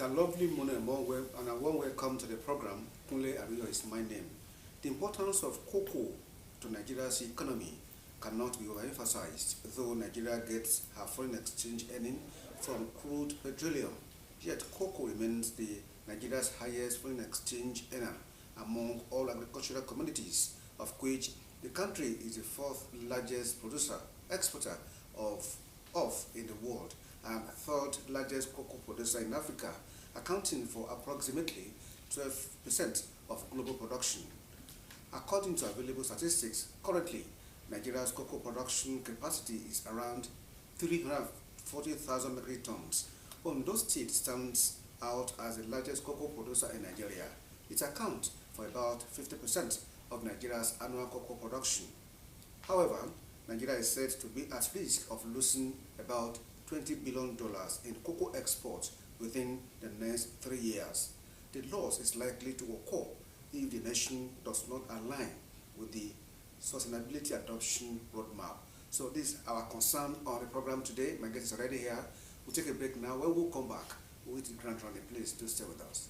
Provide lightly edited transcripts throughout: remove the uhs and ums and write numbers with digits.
a lovely morning and a warm welcome to the program. Kunle Abiyo is my name. The importance of cocoa to Nigeria's economy cannot be overemphasized, though Nigeria gets her foreign exchange earning from crude petroleum. Yet cocoa remains Nigeria's highest foreign exchange earner among all agricultural commodities, of which the country is the fourth largest exporter of in the world, and third largest cocoa producer in Africa, accounting for approximately 12% of global production. According to available statistics, currently, Nigeria's cocoa production capacity is around 340,000 metric tons. Ondo State stands out as the largest cocoa producer in Nigeria. It accounts for about 50% of Nigeria's annual cocoa production. However, Nigeria is said to be at risk of losing about $20 billion in cocoa exports within the next 3 years. The loss is likely to occur if the nation does not align with the sustainability adoption roadmap. So this is our concern on the program today. My guest is already here. We'll take a break now. When we'll come back, we'll wait to grant round the place to stay with us.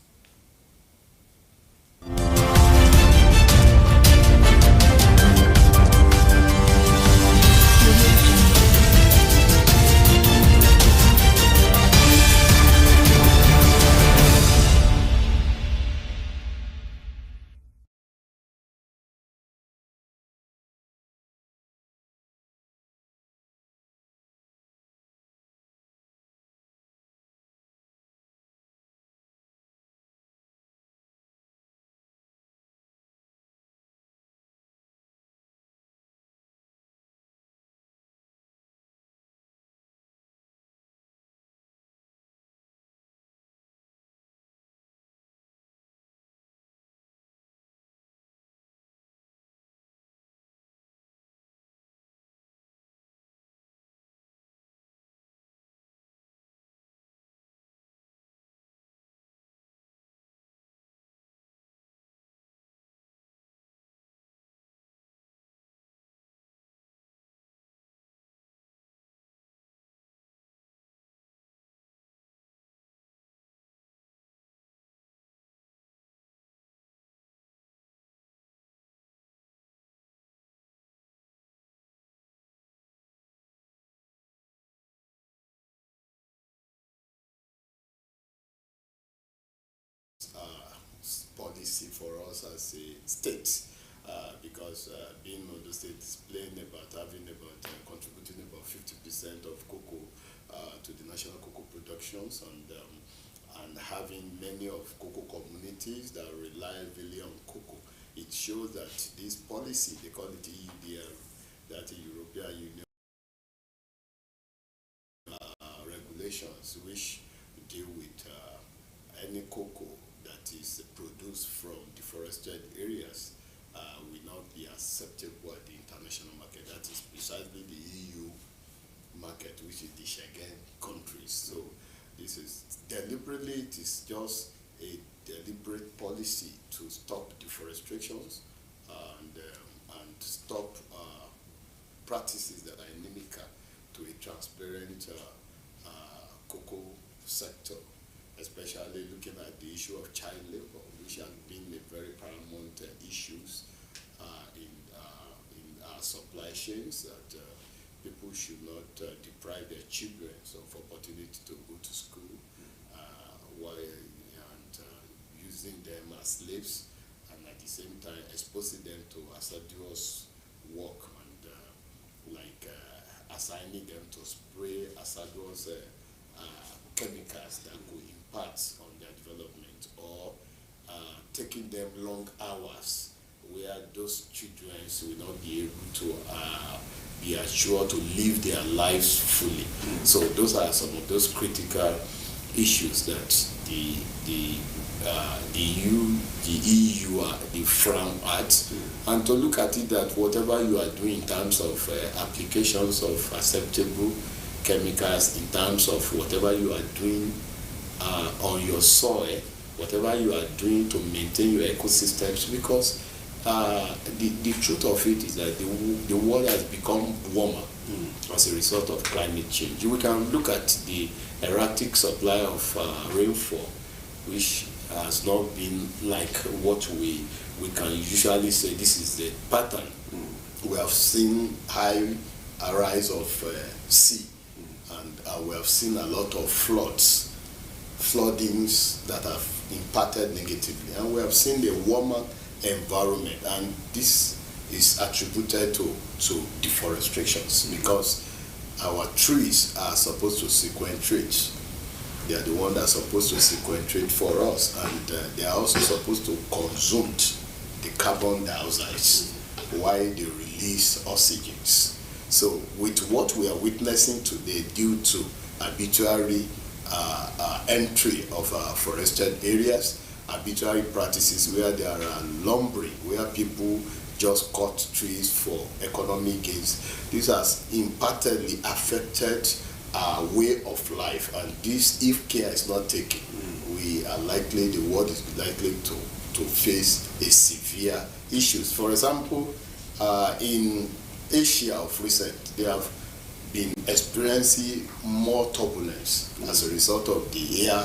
Policy for us as a state, because being on the state is playing contributing about 50% of cocoa to the national cocoa productions, and having many of cocoa communities that rely heavily on cocoa. It shows that this policy, they call it EUDR, that the European Union regulations which deal with any cocoa that is produced from deforested areas will not be acceptable at the international market. That is precisely the EU market, which is the Schengen countries. So this is deliberately, it is just a deliberate policy to stop deforestations and stop practices that are inimical to a transparent cocoa sector, especially looking at the issue of child labor, which has been a very paramount issues in our supply chains, that people should not deprive their children of opportunity to go to school and using them as slaves, and at the same time exposing them to assiduous work and assigning them to spray assiduous chemicals that could impact on their development, or taking them long hours where those children will not be able to be assured to live their lives fully. So those are some of those critical issues that the EU they frown at, and to look at it that whatever you are doing in terms of applications of acceptable chemicals, in terms of whatever you are doing on your soil, whatever you are doing to maintain your ecosystems, because the truth of it is that the world has become warmer as a result of climate change. We can look at the erratic supply of rainfall which has not been like what we can usually say this is the pattern. We have seen high rise of sea, and we have seen a lot of floodings that have impacted negatively, and we have seen the warmer environment, and this is attributed to deforestation, because our trees are supposed to sequestrate. They are the ones that are supposed to sequestrate for us, and they are also supposed to consume the carbon dioxide while they release oxygens. So with what we are witnessing today due to arbitrary entry of forested areas, arbitrary practices where there are lumbering, where people just cut trees for economic gains, this has impactedly affected our way of life, and this, if care is not taken, we are likely, the world is likely to face a severe issues. For example, in Asia of recent, they have been experiencing more turbulence as a result of the air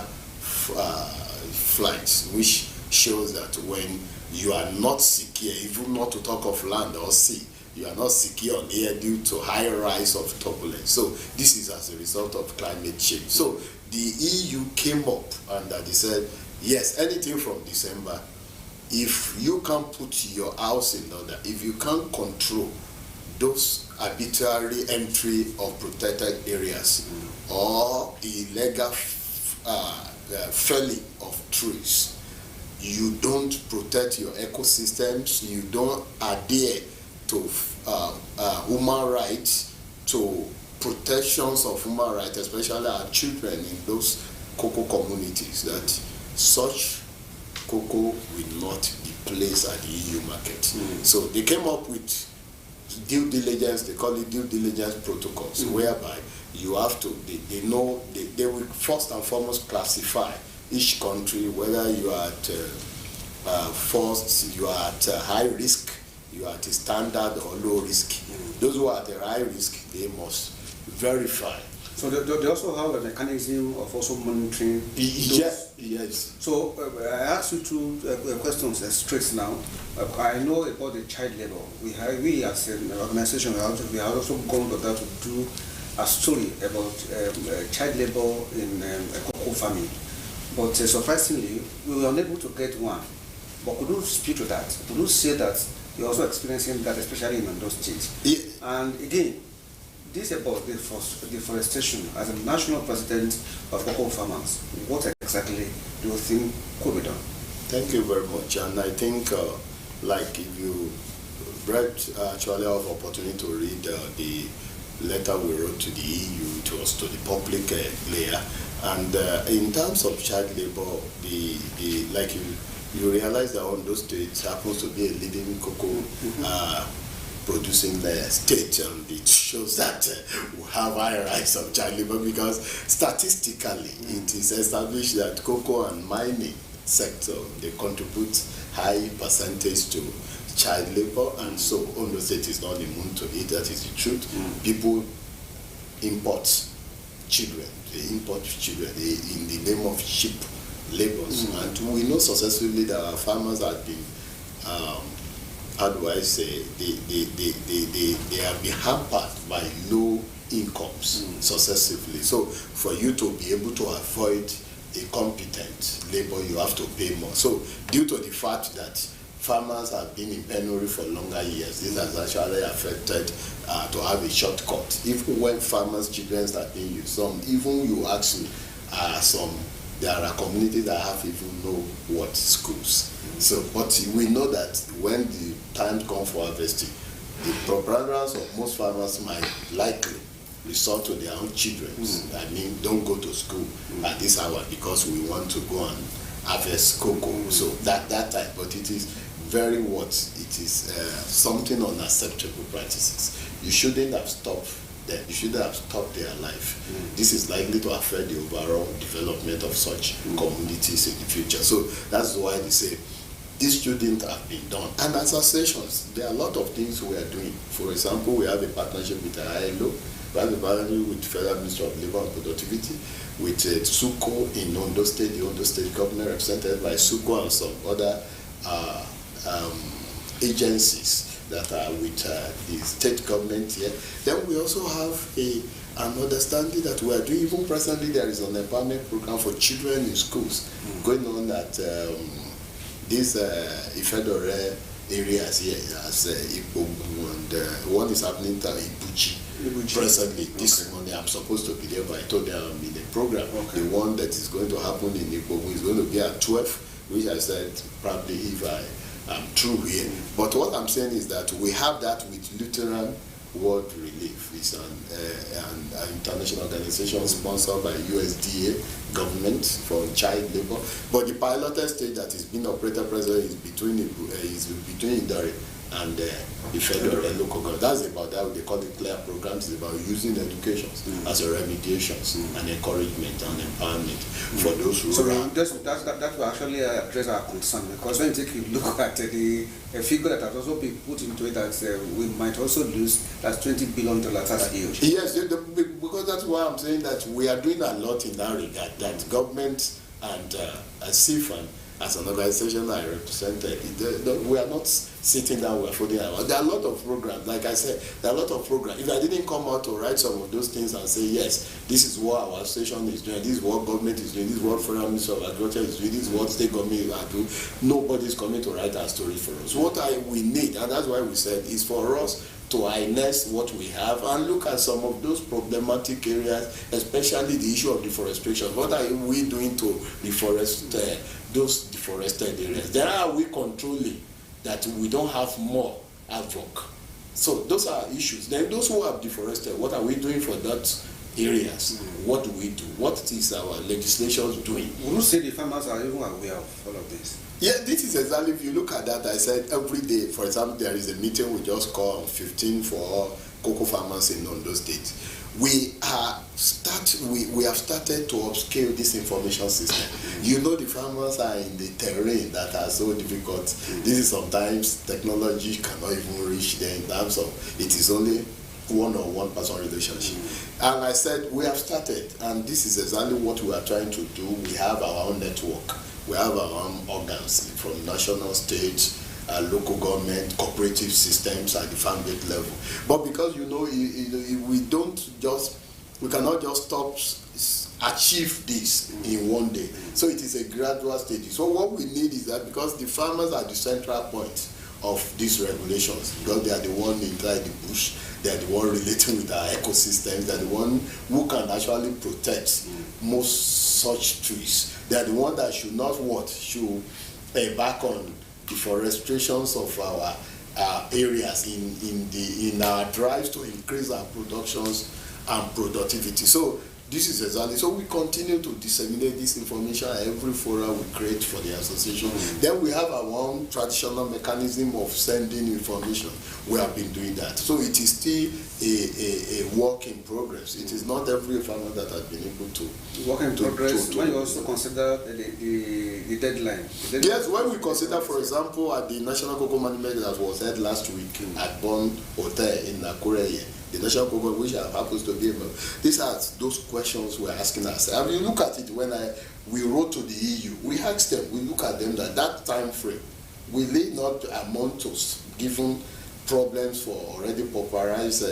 flights, which shows that when you are not secure, even not to talk of land or sea, you are not secure on air due to high rise of turbulence. So this is as a result of climate change. So the EU came up and they said, yes, anything from December, if you can't put your house in order, if you can't control those arbitrary entry of protected areas or illegal felling of trees, you don't protect your ecosystems, you don't adhere to human rights, to protections of human rights, especially our children in those cocoa communities, that such cocoa will not be placed at the EU market. So they came up with due diligence, they call it due diligence protocols, whereby you have to, they will first and foremost classify each country, whether you are at first, you are at high risk, you are at a standard or low risk. Those who are at a high risk, they must verify. So they also have a mechanism of also monitoring. Yes. So I asked you two questions straight now. I know about the child labor. We as an organization, we have also gone to that to do a story about child labor in cocoa farming. But surprisingly, we were unable to get one. But could you speak to that? Could you say that you're also experiencing that, especially in those states? Yeah. And again, this about deforestation. As a national president of cocoa farmers, what exactly do you think could be done? Thank you very much. And I think, like if you read, actually I have opportunity to read the letter we wrote to the EU, it was to the public layer. And in terms of child labor, like you realize that on those states happens to be a leading cocoa producing the state, and it shows that we have high rise of child labor, because statistically it is established that cocoa and mining sector, they contribute high percentage to child labor, and so Ondo State is not immune to it. That is the truth. People import children. They import children in the name of cheap labors, and we know successfully that our farmers have been, how do I say, they have been hampered by low incomes successively. So for you to be able to avoid a competent labor, you have to pay more. So due to the fact that farmers have been in penury for longer years, this has actually affected to have a shortcut. Even when farmers' children are being used, even you ask me, there are communities that have even know what schools. So, but we know that when the time comes for harvesting, the preponderance of most farmers might likely resort to their own children. I mean, don't go to school at this hour because we want to go and harvest cocoa. So that type, but it is very it is something unacceptable practices. You shouldn't have stopped them. You shouldn't have stopped their life. This is likely to affect the overall development of such communities in the future. So that's why they say This shouldn't have been done. And as associations, there are a lot of things we are doing. For example, we have a partnership with ILO, we have a partnership with Federal Ministry of Labour and Productivity, with SUCO in Ondo State, the Ondo State government represented by SUCO and some other agencies that are with the state government here. Then we also have an understanding that we are doing, even presently there is an empowerment program for children in schools going on at these Ifedore areas here, as Ipogu, and one is happening to Ibuchi. Presently, this morning I'm supposed to be there, but I told them I'm in the program. The one that is going to happen in Ipogu is going to be at 12, which I said probably if I am true here. But what I'm saying is that we have that with Lutheran World Relief. It's an international organization sponsored by USDA government for child labor. But the piloted stage that is being operated presently is between Idari and the federal and local government. That's about that. They call it clear programs. It's about using education as a remediation and encouragement and empowerment for those who are. That will actually address our concern, because when you take a look at the figure that has also been put into it, that we might also lose, that's $20 billion. That's huge. Yes, because that's why I'm saying that we are doing a lot in that regard. That government and CFAN, as an organization I represented, we are not sitting down, we are folding our. There are a lot of programs, like I said, there are a lot of programs. If I didn't come out to write some of those things and say, yes, this is what our association is doing, this is what government is doing, this is what Federal Ministry of Agriculture is doing, this is what state government are doing, nobody's coming to write our story for us. What we need, and that's why we said, is for us to harness what we have and look at some of those problematic areas, especially the issue of deforestation. What are we doing to reforest those deforested areas? Then are we controlling that we don't have more havoc? So those are issues. Then those who have deforested, what are we doing for that areas? What do we do? What is our legislation doing? Would you say the farmers are even aware of all of this? Yeah, this is exactly, if you look at that, I said every day, for example, there is a meeting we just call on 15 for cocoa farmers in Ondo State. We have started to upscale this information system. You know, the farmers are in the terrain that are so difficult. This is sometimes technology cannot even reach them in terms of it is only one-on-one person relationship. And I said we have started, and this is exactly what we are trying to do. We have our own network. We have our own organs from national, state, local government, cooperative systems at the farm-gate level. But because we cannot just stop achieve this in one day. So it is a gradual stage. So what we need is that, because the farmers are the central point of these regulations, because they are the one inside the bush, they are the one relating with our ecosystems, they are the one who can actually protect most such trees. They are the one that should not should pay back on deforestations of our areas in our drives to increase our productions and productivity. So this is exactly, so we continue to disseminate this information at every forum we create for the association. Then we have our own traditional mechanism of sending information. We have been doing that. So it is still a work in progress. It is not every farmer that has been able to work in progress. When you also consider the deadline. Yes, when we consider, for example, at the National Cocoa Management that was held last week at Bon Hotel in Nakure, the National Cocoa, which happens to be, these are those questions we're asking ourselves. I mean, look at it. When we wrote to the EU, we asked them, we look at them that time frame, will it not amount to given problems for already popularized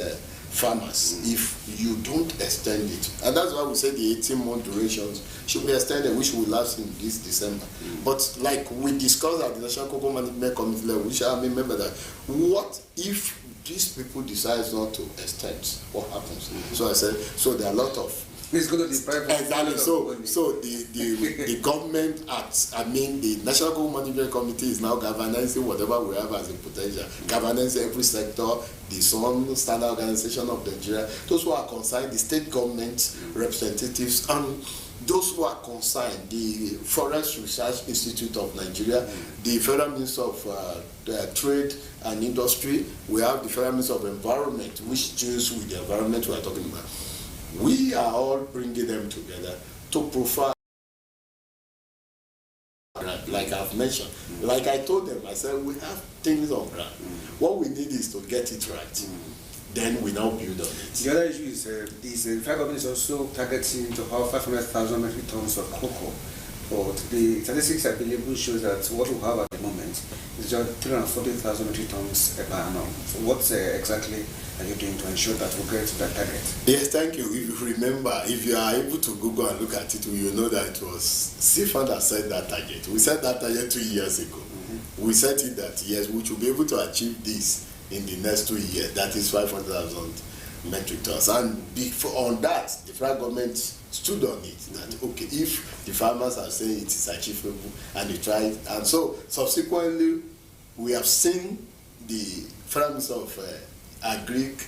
farmers if you don't extend it? And that's why we say the 18-month durations should be extended, which will last in this December. But like we discussed at the National Cocoa Management Committee level, which I remember that, what if these people decide not to extend? What happens? So I said, so there are a lot of. It's going to be private. Exactly. So the government the National Cocoa Management Committee is now governing whatever we have as a potential. Governance every sector, the Sun Standard Organization of Nigeria, those who are concerned, the state government representatives, and those who are concerned, the Forest Research Institute of Nigeria, the Federal Ministry of Trade and Industry, we have the Federal Ministry of Environment, which deals with the environment we are talking about. We are all bringing them together to profile like I've mentioned. Like I told them, I said, we have things on ground. What we need is to get it right. Then we now build on it. The other issue is the federal government is also targeting to have 500,000 metric tons of cocoa. But the statistics available shows that what we have at the moment is just 340,000 metric tons per annum. So what exactly are you doing to ensure that we get to that target? Yes, thank you. If you remember, if you are able to Google and look at it, you know that it was CFA that set that target. We set that target 2 years ago. We set it that, yes, we should be able to achieve this in the next 2 years. That is 500,000 metric tons. And on that, the federal government stood on it that, okay, if the farmers are saying it is achievable and they try it. And so subsequently, we have seen the Federal Minister of Agric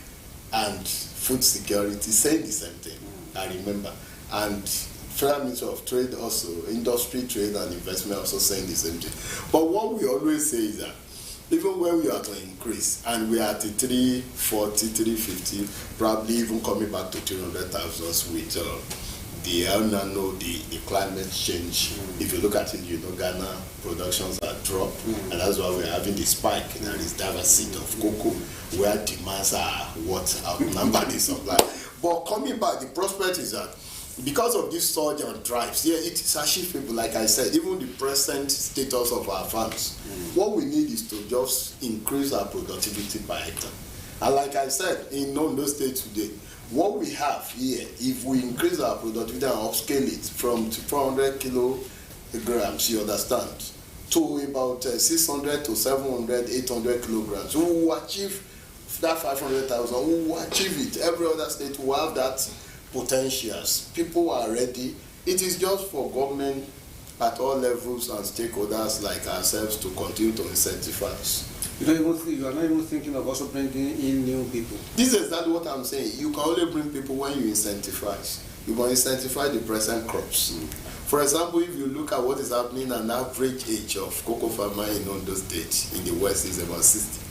and Food Security saying the same thing, I remember. And Federal Minister of Trade also, Industry, Trade and Investment also saying the same thing. But what we always say is that even when we are to increase and we are at 340, 350, probably even coming back to 300,000 with the climate change. If you look at it, you know, Ghana productions are dropped, and that's why we're having the spike. There is diversity of cocoa, where demands are what outnumber the supply. But coming back, the prospect is that because of this surge on drives, yeah, it is achievable, like I said, even the present status of our farms. What we need is to just increase our productivity by hectare. And like I said, in Ondo State today, what we have here, if we increase our productivity and upscale it from 400 kilograms, you understand, to about 600 to 700, 800 kilograms, we will achieve that 500,000, we will achieve it. Every other state will have that potentials. People are ready. It is just for government at all levels and stakeholders like ourselves to continue to incentivize. You are not even thinking of also bringing in new people. This is exactly what I'm saying. You can only bring people when you incentivize. You can incentivize the present crops. For example, if you look at what is happening, an average age of cocoa farmer in Ondo State in the West is about 60.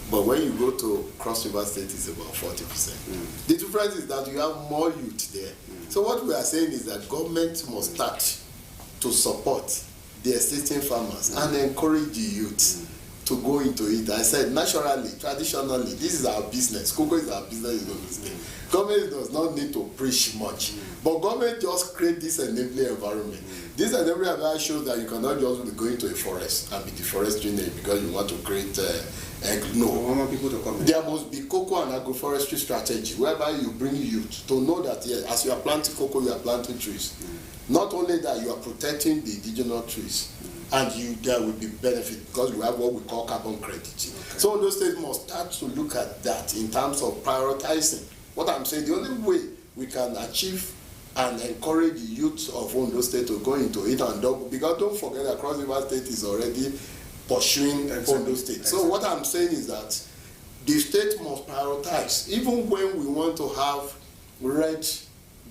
But when you go to Cross River State, it's about 40%. The difference is that you have more youth there. So what we are saying is that government must start to support the existing farmers and encourage the youth to go into it. I said, naturally, traditionally, this is our business. Cocoa is our business in Ondo State. Government does not need to preach much, but government just create this enabling environment. This enabling environment shows that you cannot just be going to a forest and be deforesting it because you want to create no. People to come in. There must be cocoa and agroforestry strategy whereby you bring youth to know that, yes, as you are planting cocoa, you are planting trees. Not only that, you are protecting the indigenous trees, and there will be benefit because we have what we call carbon credit. Okay. So those states must start to look at that in terms of prioritizing. What I'm saying, the only way we can achieve and encourage the youth of Ondo State to go into it and double, because don't forget that Cross River State is already pursuing Ondo State. So what I'm saying is that the state must prioritize, even when we want to have red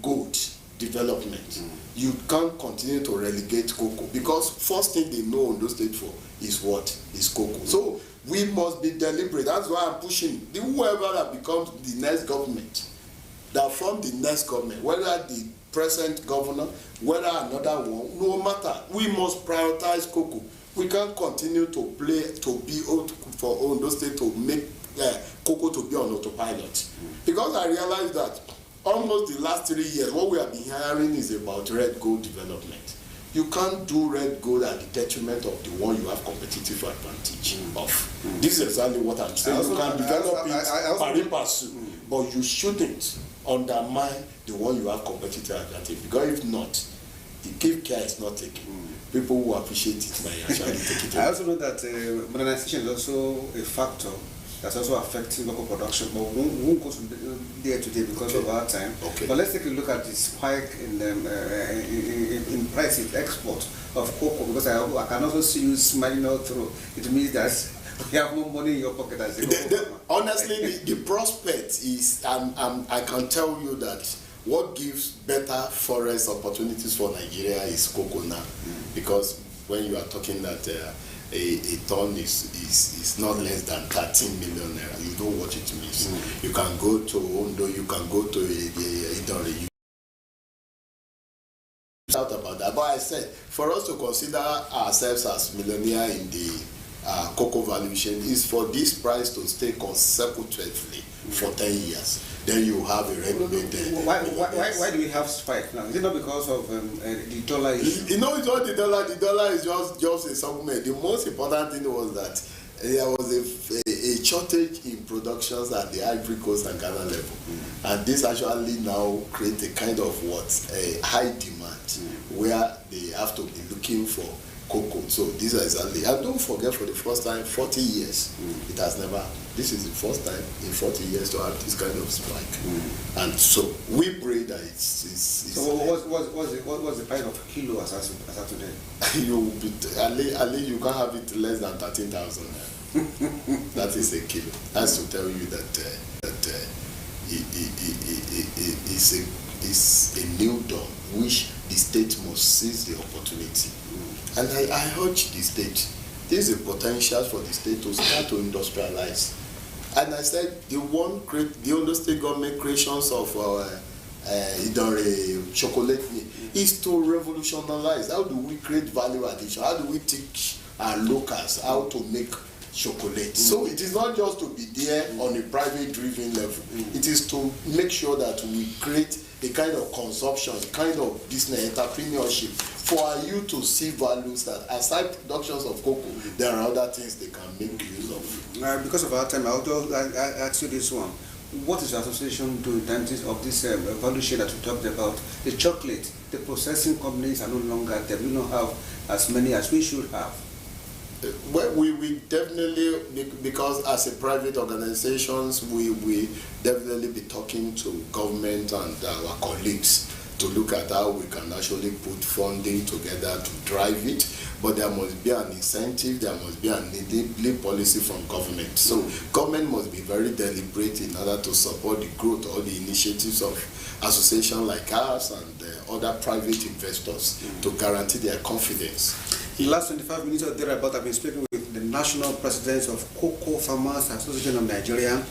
gold development. You can't continue to relegate cocoa because first thing they know Ondo State for is what? Is cocoa. So we must be deliberate. That's why I'm pushing whoever that becomes the next government, that from the next government, whether the present governor, whether another one, no matter, we must prioritize cocoa. We can't continue to be for Ondo State to make cocoa to be on autopilot. Because I realized that almost the last 3 years, what we have been hearing is about red gold development. You can't do red gold at the detriment of the one you have competitive advantage of. This is exactly what I'm saying. You can develop it pari passu, but you shouldn't undermine the one you have competitive advantage. Because if not, if care is not taken, people who appreciate it might actually take it. I also know that modernization is also a factor that's also affecting local production, but we won't go there today because of our time. But let's take a look at the spike in price in export of cocoa, because I can also see you smiling all through. It means that you have more money in your pocket as a cocoa. Honestly, the prospect is, I can tell you that what gives better forest opportunities for Nigeria is cocoa now, because when you are talking that a ton is not less than 13 million naira. You know what it means. You can go to Ondo, you can go to Idore, you doubt about that. But I said, for us to consider ourselves as millionaire in the cocoa value chain is for this price to stay consecutively for 10 years. Then you have a regulated. Why do we have spike now? Is it not because of the dollar issue? You know, it's not the dollar. The dollar is just a supplement. The most important thing was that there was a shortage in productions at the Ivory Coast and Ghana level. And this actually now creates a kind of a high demand where they have to be looking for cocoa. So this is exactly, and don't forget, for the first time 40 years, it has never, this is the first time in 40 years to have this kind of spike. And so we pray that it's so what's the price of a kilo as of today? You will be, at least you can't have it less than 13,000. That is a kilo. That's to tell you that it's a new dawn which the state must seize the opportunity. And I urge the state, there is a potential for the state to start to industrialize. And I said, the Ondo State government creations of Idore chocolate is to revolutionize. How do we create value addition? How do we teach our locals how to make chocolate? So it is not just to be there on a private driven level. It is to make sure that we create a kind of consumption, a kind of business entrepreneurship for you to see values that aside productions of cocoa, there are other things they can make use of. Because of our time, I'll just ask you this one. What is the association doing in terms of this value chain that we talked about? The chocolate, the processing companies are no longer there. We don't have as many as we should have. Well, we definitely, because as a private organizations, we definitely be talking to government and our colleagues to look at how we can actually put funding together to drive it. But there must be an incentive, there must be an enabling policy from government. So government must be very deliberate in order to support the growth or the initiatives of associations like ours and other private investors to guarantee their confidence. In the last 25 minutes or thereabout, I've been speaking with the National President of Cocoa Farmers Association of Nigeria,